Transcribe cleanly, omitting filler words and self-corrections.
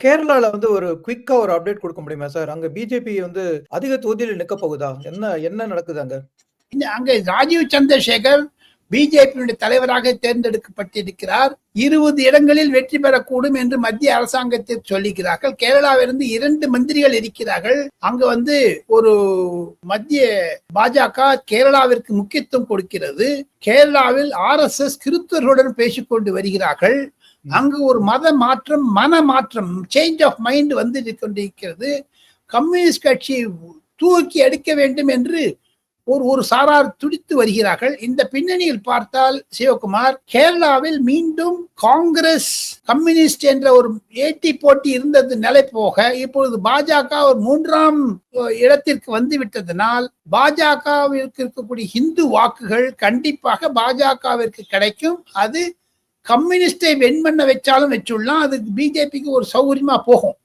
கேரளால வந்து ஒரு குயிக்கா ஒரு அப்டேட் குடுக்க முடியுமா சார்? அங்க பிஜேபி வந்து அதிக தொகுதியில நிக்க போகுதா? என்ன என்ன நடக்குது அங்க? அங்கே ராஜீவ் சந்திரசேகர் பிஜேபியினுடைய தலைவராக தேர்ந்தெடுக்கப்பட்டிருக்கிறார். 20 இடங்களில் வெற்றி பெறக்கூடும் என்று மத்திய அரசாங்கத்தில் சொல்லுகிறார்கள். கேரளாவிலிருந்து 2 மந்திரிகள் இருக்கிறார்கள். அங்க வந்து ஒரு மத்திய பாஜக கேரளாவிற்கு முக்கியத்துவம் கொடுக்கிறது. கேரளாவில் RSS கிறிஸ்தவர்களுடன் பேசிக்கொண்டு வருகிறார்கள். அங்கு ஒரு மன மாற்றம் சேஞ்ச் ஆஃப் மைண்ட் வந்து கொண்டிருக்கிறது. கம்யூனிஸ்ட் கட்சியை தூக்கி எடுக்க வேண்டும் என்று ஒரு சாரார் துடித்து வருகிறார்கள். இந்த பின்னணியில் பார்த்தால் சிவகுமார், கேரளாவில் மீண்டும் காங்கிரஸ் கம்யூனிஸ்ட் என்ற ஒரு போட்டி இருந்தது நிலை போக இப்பொழுது பாஜக ஒரு 3ஆம் இடத்திற்கு வந்து விட்டதனால் பாஜகவிற்கு இருக்கக்கூடிய இந்து வாக்குகள் கண்டிப்பாக பாஜகவிற்கு கிடைக்கும். அது கம்யூனிஸ்டை வென் பண்ண வச்சாலும் வச்சுடலாம். அது பிஜேபிக்கு ஒரு சௌகரியமா போகும்.